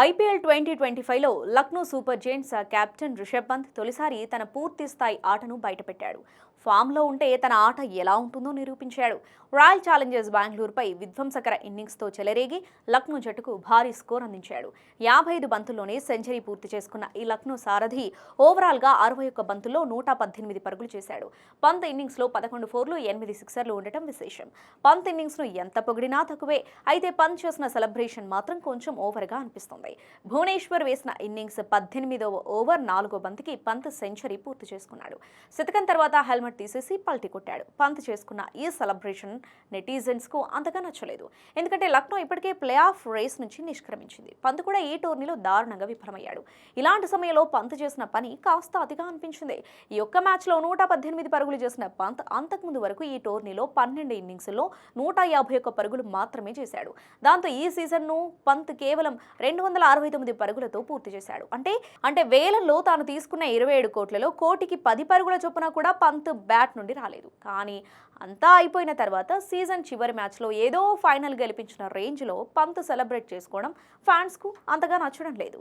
IPL 2025లో Lucknow Super Giants captain Rishabh Pant తొలిసారి తన పూర్తి స్థాయి ఆటను బయటపెట్టాడు. ఫామ్లో ఉంటే తన ఆట ఎలా ఉంటుందో నిరూపించాడు. రాయల్ ఛాలెంజర్స్ బెంగళూరుపై విధ్వంసకర ఇన్నింగ్స్తో చెలరేగి లక్నో జట్టుకు భారీ స్కోర్ అందించాడు. 55 బంతుల్లోనే సెంచరీ పూర్తి చేసుకున్న ఈ లక్నో సారథి ఓవరాల్గా 61 బంతుల్లో 118 పరుగులు చేశాడు. పంత్ ఇన్నింగ్స్లో 11 ఫోర్లు 8 సిక్సర్లు ఉండటం విశేషం. పంత్ ఇన్నింగ్స్ను ఎంత పొగిడినా తక్కువే. అయితే పంత్ చేసిన సెలబ్రేషన్ మాత్రం కొంచెం ఓవర్గా అనిపిస్తుంది. భువనేశ్వర్ వేసిన ఇన్నింగ్స్ 18వ ఓవర్ 4వ బంతికి పంత్ సెంచరీ పూర్తి చేసుకున్నాడు. శతకం తర్వాత హెల్మెట్ తీసేసి పల్టీ కొట్టాడు. పంత్ చేసుకున్న ఈ సెలబ్రేషన్ నెటిజన్స్ కు అంతగా నచ్చలేదు. ఎందుకంటే లక్నో ఇప్పటికే ప్లే ఆఫ్ రేస్ నుంచి నిష్క్రమించింది. పంత్ కూడా ఈ టోర్నీలో దారుణంగా విఫలమయ్యాడు. ఇలాంటి సమయంలో పంత్ చేసిన పని కాస్త అతిగా అనిపించింది. ఈ ఒక్క మ్యాచ్లో 118 పరుగులు చేసిన పంత్ అంతకుముందు వరకు ఈ టోర్నీలో 12 ఇన్నింగ్స్లో 151 పరుగులు మాత్రమే చేశాడు. దాంతో ఈ సీజన్ను పంత్ కేవలం 269 పరుగులతో పూర్తి చేశాడు. అంటే వేలల్లో తాను తీసుకున్న 27 కోట్లలో కోటికి 10 పరుగుల చొప్పున కూడా పంత్ బ్యాట్ నుండి రాలేదు. కానీ అంతా అయిపోయిన తర్వాత సీజన్ చివరి మ్యాచ్లో ఏదో ఫైనల్ గెలిపించిన రేంజ్లో పంత్ సెలబ్రేట్ చేసుకోవడం ఫ్యాన్స్కు అంతగా నచ్చడం లేదు.